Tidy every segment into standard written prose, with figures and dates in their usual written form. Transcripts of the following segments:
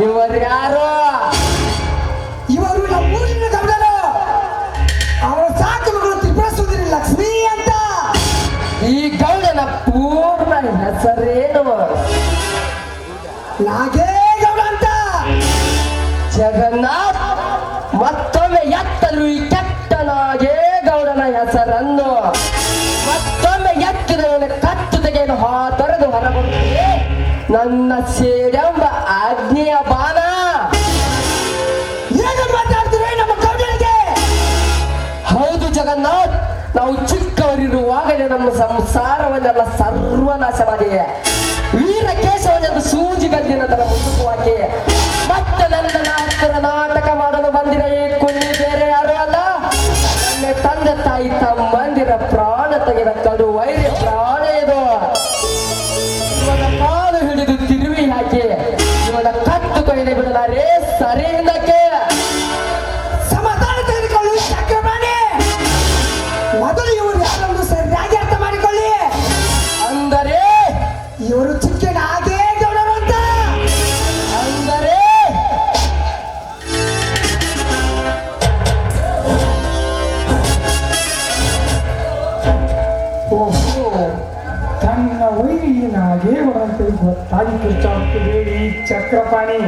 ಇವರು ಯಾರು? ಇವರು ನಮ್ಮೂರಿನ ಗೌಡರು. ಅವರ ಸಾಕು ಮಗಳು ತ್ರಿಪುರ ಸುಂದರಿ ಲಕ್ಷ್ಮಿ ಅಂತ. ಈ ಗೌಡನ ಪೂರ್ಣ ಹೆಸರೇನು? ನಾಗೇಗೌಡ ಅಂತ. ಜಗನ್ನಾಥ್ ಮತ್ತೊಮ್ಮೆ ಎತ್ತಲು ಈ ಕೆಟ್ಟ ನಾಗೇಗೌಡನ ಹೆಸರನ್ನು ಮತ್ತೊಮ್ಮೆ ಎತ್ತಿದ ಕತ್ತು ತೆಗೆದು ತೊರೆದು ಹೊರಬರುತ್ತದೆ ನನ್ನ ಸೇಡೆಂಬ ಆಜ್ಞೆಯ ಬಾಣ. ಏನು ಮಾತಾಡ್ತೀರಿ ನಮ್ಮ ಗೌಡನಿಗೆ? ಹೌದು ಜಗನ್ನಾಥ್, ನಾವು ಚಿಕ್ಕವರಿರುವಾಗಲೇ ನಮ್ಮ ಸಂಸಾರವನ್ನೆಲ್ಲ ಸರ್ವನಾಶ ಮಾಡಿ ವೀರ ಕೇಶವನೆಂದು ಸೂಜಿ ಗದ್ದಿನ ತರ ಮುಸುಕುವಾಕಿ ಮತ್ತೆ ನನ್ನ ಹತ್ತಿರ ನಾಟಕ ಮಾಡಲು ಬಂದಿರ ಈ ಕುಳ್ಳಿ ಬೇರೆ ಯಾರು ಅಲ್ಲ, ನನ್ನ ತಂದೆ ತಾಯಿ ತಮ್ಮಂದಿರ ಪ್ರಾಣ ತೆಗೆದ ಕಡು ವೈರಿ ಪ್ರಾಣ ಇದು. ಇವನ ಕಾಲು ಹಿಡಿದು ತಿರುವಿ ಹಾಕಿ ಇವನ ಕತ್ತು ಕೊಯ್ದು ಬಿಡಲಾರೆ ಸರಿ ಹಿಂದಕ್ಕೆ. ಸಮಾಧಾನ ತೆಗೆದುಕೊಳ್ಳಿ ಚಕ್ರಪಾಣಿ. ಮೊದಲು ಇವರು ಯಾರನ್ನು ಸರಿಯಾಗಿ ಅರ್ಥ ಮಾಡಿಕೊಳ್ಳಿ. ಅಂದರೆ ಇವರು ಚಿಕ್ಕ ನಾಗೇಗೌಡರು ಅಂತ. ಅಂದರೆ ಓಹೋ, ತನ್ನ ವೈರಿ ನಾಗೇಗೌಡ ಅಂತ ಗೊತ್ತಾಗಿ ಖರ್ಚಾಗ್ತದೆ ಈ ಚಕ್ರಪಾಣಿ.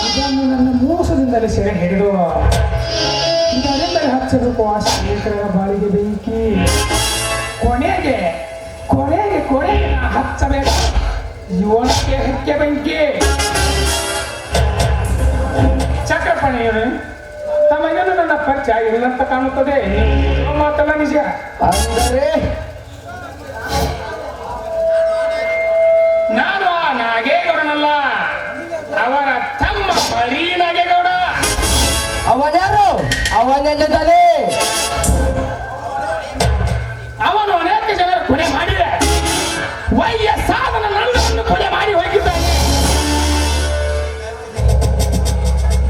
ಇದನ್ನು ನನ್ನ ಮೋಸದಿಂದಲೇ ಸೆರೆ ಹಿಡಿದು ಇದರಿಂದಲೇ ಹಚ್ಚಬೇಕು ಆ ಶ್ರೀಕರ ಬಾಳಿಗೆ ಬೆಂಕಿ. ಕೊನೆಗೆ ಕೊನೆಗೆ ಕೊನೆಗೆ ನಾ ಹಚ್ಚಬೇಕು ಇವನಿಗೆ ಹೆಕ್ಕೆ ಬೆಂಕಿ. ಚಕ್ರಪಾಣಿಯವರು ತಮಗೇನು ನನ್ನ ಪರಿಚಯ ಇಲ್ಲ ಅಂತ ಕಾಣುತ್ತದೆ. ನೀವು ಮಾತಲ್ಲ ನಿಜ. ಅಂದರೆ ನಾನು ಆ ನಾಗೇಗೌಡನಲ್ಲ, ಅವರ ತಮ್ಮ ಮರಿ ನಾಗೇಗೌಡ. ಅವನ್ಯಾರು? ಅವನೆಲ್ಲಿದ್ದಾನೆ? ಅವನು ಅನೇಕ ಜನರ ಕೊಲೆ ಮಾಡಿದೆ. ವಯಸ್ಸಾದ ನನ್ನನ್ನು ಕೊಲೆ ಮಾಡಿ ಹೋಗಿದ್ದಾನೆ.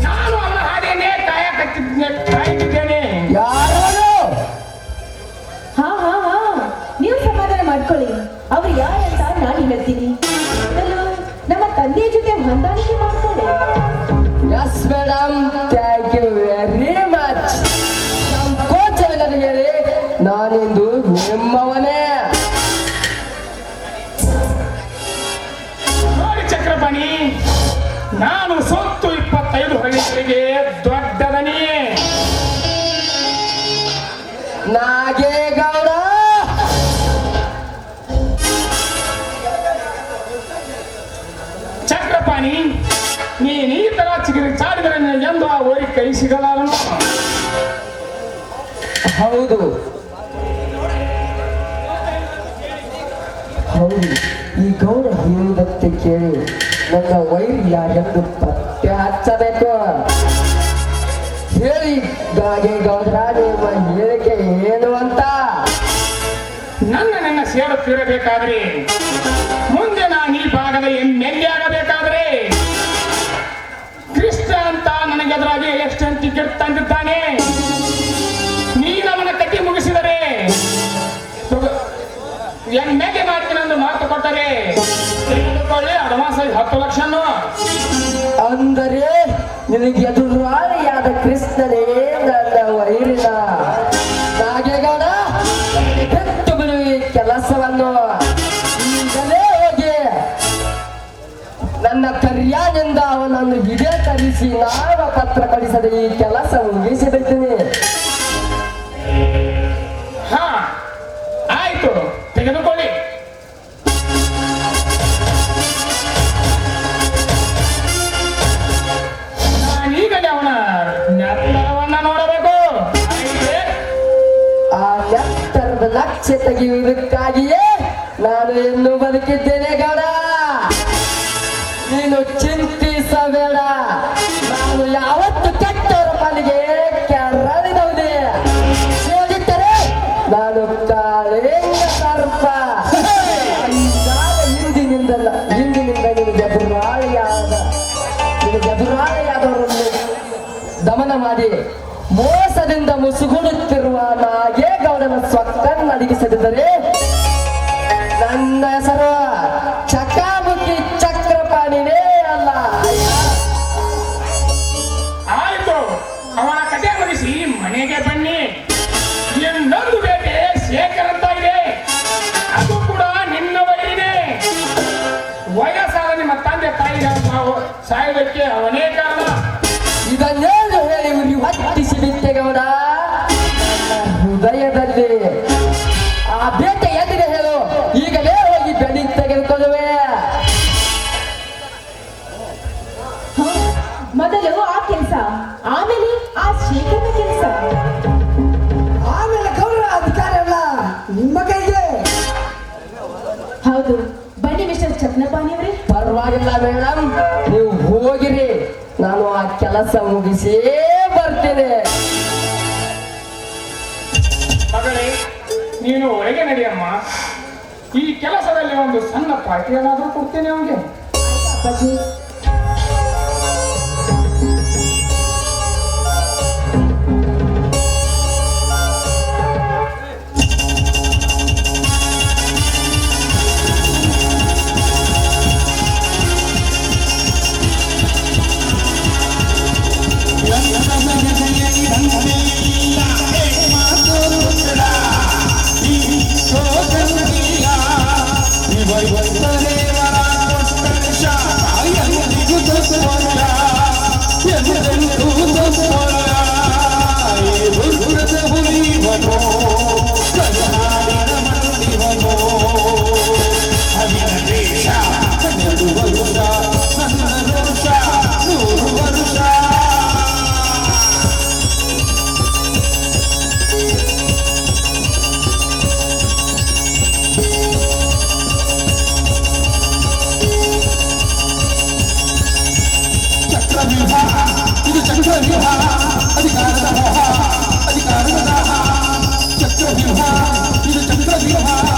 ನಾನು ಅವನ ಹಾಗೆಯೇ ಕಾಯುತ್ತಿದ್ದೇನೆ. ಯಾರು? ಹಾ ಹಾ ಹಾ, ನೀವು ಸಮಾಧಾನ ಮಾಡ್ಕೊಳ್ಳಿ. ಅವ್ರು ಯಾರಂತ ನಾನು ಹೇಳ್ತೀನಿ. ಮೊದಲು ನಮ್ಮ ತಂದೆಯ ಜೊತೆ ಹೊಂದಾಣಿಕೆ ಮಾಡ್ಕೊಳ್ಳಿ. Yes madam, thank you very much. ಸಂಕೋಚವಿಲ್ಲದೆ ಹೇಳಿ, ನಾನಿಂದು ನಿಮ್ಮವನೇ. ನೋಡಿ ಚಕ್ರಪಾಣಿ, ನಾನು ಸೊತ್ತು 25 ಹಳ್ಳಿಗಳಿಗೆ ದೊಡ್ಡದನಿ. ನಾಗೇಗೌಡ ಚಕ್ರಪಾಣಿ, ನೀನು ಈ ತರ ಚಾಡಿದರೆ ಎಂದು ಆ ಓರಿ ಕೈ ಸಿಗಲಾರನು. ಹೌದು ಹೌದು, ಈ ಗೌಡ ಹೇಳಿದಂತೆ ಕೇಳಿ ನನ್ನ ವೈರಿ ಯಾರೆಂದು ಪತ್ತೆ ಹಚ್ಚಬೇಕು. ಹೇಳಿ ನಾಗೇಗೌಡ್ರ, ನಿಮ್ಮ ಹೇಳಿಕೆ ಏನು ಅಂತ? ನನ್ನ ಸೇರುತ್ತಿರಬೇಕಾದ್ರೆ, ಮುಂದೆ ನಾನು ಈ ಭಾಗದ ಎಮ್ಮೆಲ್ಲೆ ಆಗಬೇಕಾದ್ರೆ, ಕೃಷ್ಣ ಅಂತ ನನಗೆದುರಾಗಿ ಎಷ್ಟೊಂದು ಟಿಕೆಟ್ ತಂದಿದ್ದಾನೆ. ನೀನವನ ಕಟ್ಟಿ ಮುಗಿಸಿದರೆ ಎಮ್ಮೆಲ್ಲೆ ಮಾಡ್ತೀನಿ ಎಂದು ಮಾತು ಕೊಟ್ಟರೆ ತೆಗೆದುಕೊಳ್ಳಿ ಅಡ್ವಾನ್ಸ್ 10 ಲಕ್ಷ. ಅಂದರೆ ನಿನಗೆ ಎದುರಾಳಿಯಾದ ಕೃಷ್ಣನೇ ನನ್ನ ವೈರಿನ. ನಾಗೇಗೌಡ, ಬಿಟ್ಟು ಬಿಡು ಈ ಕೆಲಸವನ್ನು. ಈಗಲೇ ಹೋಗಿ ನನ್ನ ಕರ್ಯಾನಿಂದ ಅವನನ್ನು ಹಿಡಿಯ ತರಿಸಿ ನಾಮ ಪತ್ರ ಕಳಿಸದೆ ಈ ಕೆಲಸ ಮುಗಿಸಿ ಬಿಡ್ತೀನಿ. ಹಾ ಆಯ್ತು, ತೆಗೆದುಕೊಳ್ಳಿ. ನಾನೀಗಲೇ ಅವನ ನೆತ್ತರವನ್ನ ನೋಡಬೇಕು. ಆ ಎತ್ತರದ ಲಕ್ಷ್ಯ ತೆಗೆಯುವುದಕ್ಕಾಗಿಯೇ ನಾನು ಇನ್ನೂ ಬದುಕಿದ್ದೇನೆ ಗೌಡ. ನೀನು ಚಿಂತಿಸಬೇಡ. ನಾನು ಯಾವತ್ತು ಕೆಟ್ಟವರ ಪಾಲಿಗೆ ಕೆರಳಿದವನೇ. ಹೇಳಿದ್ದರೆ ನಾನು ಕಾಳಿಂಗ ಸರ್ಪ. ಇಂದಿನಿಂದ ನಿನಗೆ ಎದುರಾಳಿಯಾದವರನ್ನು ದಮನ ಮಾಡಿ ಮೋಸದಿಂದ ಮುಸುಗುಡುತ್ತಿರುವ ನಾಗೇಗೌಡನ ಸ್ವತ್ತನ್ನು ಅಡಗಿಸದಿದ್ದರೆ ನನ್ನ ಹೆಸರು ಚಕಾಮುಖಿ ಚಕ್ರಪಾಣಿನೇ ಅಲ್ಲ. ಸಾಯೋದಕ್ಕೆ ಅವನೇ ಕಾರಣ. ಇದನ್ನೇನು ಹೇಳಿ ಉರಿ ಹತ್ತಿಸಿ ಬಿಟ್ಟೆಗೌಡ ಹೃದಯದಲ್ಲಿ ಆ ಬೇಟೆ ಎದುರು ಹೇಳು, ಈಗಲೇ ಹೋಗಿ ಬೆಳಿ ತೆಗೆದುಕೊಳ್ಳುವೆ. ಹ, ಮೊದಲು ಆ ಕೆಲಸ, ಆಮೇಲೆ ಆ ಶೇಖರನ ಕೆಲಸ. ಆಮೇಲೆ ಗೌರವ ಅಧಿಕಾರ ಎಲ್ಲ ನಿಮ್ಮ ಕೈಗೆ. ಹೌದು, ಬನ್ನಿ ಮಿಸ್ಟರ್ ಚಕ್ನಪಾಣಿಯವರೇ. ಪರವಾಗಿಲ್ಲ ಮೇಡಮ್, ನೀವು ಹೋಗಿರಿ, ನಾನು ಆ ಕೆಲಸ ಮುಗಿಸೇ ಬರ್ತೇನೆ. ಮಗಳೇ, ನೀನು ಒಳಗೆ ನಡಿಯಮ್ಮ. ಈ ಕೆಲಸದಲ್ಲಿ ಒಂದು ಸಣ್ಣ ಪಾರ್ಟಿ ಏನಾದರೂ ಕೊಡ್ತೇನೆ ಅವನಿಗೆ. ಅಪ್ಪಾಜಿ, ಇದು ಚಕ್ರವ್ಯೂಹ, ಅಧಿಕಾರದ ಮೋಹ, ಅಧಿಕಾರದ ದಾಹ. ಚಕ್ರವ್ಯೂಹ, ಇದು ಚಕ್ರವ್ಯೂಹ.